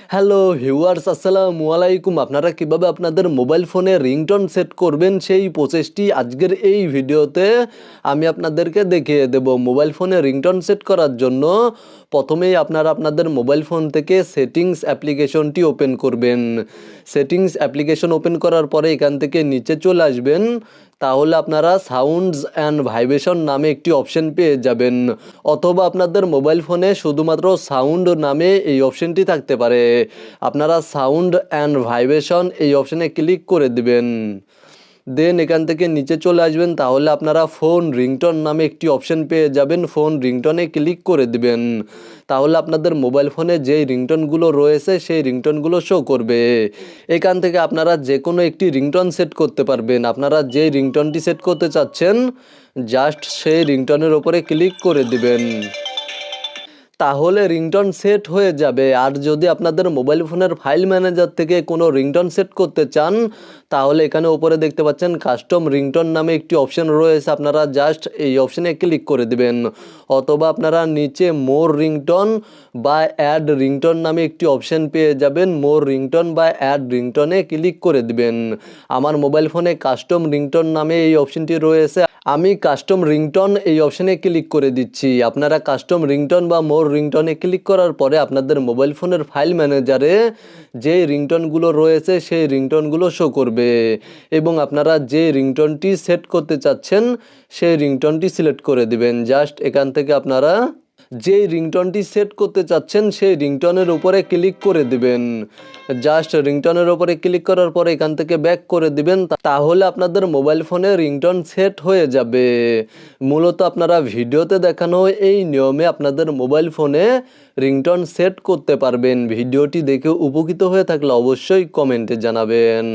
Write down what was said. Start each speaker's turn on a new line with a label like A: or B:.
A: Hello viewers, আসসালামু আলাইকুম। আপনারা কিভাবে আপনাদের মোবাইল ফোনে রিংটোন সেট করবেন সেই প্রসেসটি আজকের এই ভিডিওতে আমি আপনাদেরকে দেখিয়ে দেব। মোবাইল ফোনে রিংটোন সেট করার জন্য প্রথমেই আপনারা আপনাদের মোবাইল ফোন থেকে সেটিংস অ্যাপ্লিকেশনটি ওপেন করবেন। সেটিংস অ্যাপ্লিকেশন ওপেন করার পরে এখান থেকে নিচে চলে আসবেন। তাহলে আপনারা সাউন্ডস অ্যান্ড ভাইব্রেশন নামে একটি অপশন পেয়ে যাবেন, অথবা আপনাদের মোবাইল ফোনে শুধুমাত্র সাউন্ড নামে এই অপশনটি থাকতে পারে। আপনারা সাউন্ড অ্যান্ড ভাইব্রেশন এই অপশনে ক্লিক করে দিবেন। দেন এখান থেকে নিচে চলে আসবেন। তাহলে আপনারা ফোন রিংটোন নামে একটি অপশন পেয়ে যাবেন। ফোন রিংটোনে ক্লিক করে দিবেন। তাহলে আপনাদের মোবাইল ফোনে যেই রিংটোনগুলো রয়েছে সেই রিংটোনগুলো শো করবে। এখান থেকে আপনারা যে কোনো একটি রিংটোন সেট করতে পারবেন। আপনারা যেই রিংটোনটি সেট করতে চাচ্ছেন জাস্ট সেই রিংটোনের ওপরে ক্লিক করে দিবেন, তাহলে রিংটোন সেট হয়ে যাবে। আর যদি আপনাদের মোবাইল ফোনের ফাইল ম্যানেজার থেকে কোনো রিংটোন সেট করতে চান তাহলে এখানে উপরে দেখতে পাচ্ছেন কাস্টম রিংটোন নামে একটি অপশন রয়েছে। আপনারা জাস্ট এই অপশনে ক্লিক করে দিবেন, অথবা আপনারা নিচে মোর রিংটোন বা অ্যাড রিংটোন নামে একটি অপশন পেয়ে যাবেন। মোর রিংটোন বা অ্যাড রিংটোনে ক্লিক করে দিবেন। আমার মোবাইল ফোনে কাস্টম রিংটোন নামে এই অপশনটি রয়েছে, আমি কাস্টম রিংটোন এই অপশনে ক্লিক করে দিচ্ছি। আপনারা কাস্টম রিংটোন বা মোর রিংটোনে ক্লিক করার পরে আপনাদের মোবাইল ফোনের ফাইল ম্যানেজারে যে রিংটোনগুলো রয়েছে সেই রিংটোনগুলো শো করবে, এবং আপনারা যে রিংটোনটি সেট করতে চাচ্ছেন সেই রিংটোনটি সিলেক্ট করে দিবেন। জাস্ট এখান থেকে আপনারা যেই রিংটোনটি সেট করতে চাচ্ছেন সেই রিংটোনের উপরে ক্লিক করে দিবেন। জাস্ট রিংটোনের উপরে ক্লিক করার পরে এখান থেকে ব্যাক করে দিবেন। তাহলে আপনাদের মোবাইল ফোনে রিংটোন সেট হয়ে যাবে। মূলত আপনারা ভিডিওতে দেখানো এই নিয়মে আপনাদের মোবাইল ফোনে রিংটোন সেট করতে পারবেন। ভিডিওটি দেখে উপকৃত হয়ে থাকলে অবশ্যই কমেন্টে জানাবেন।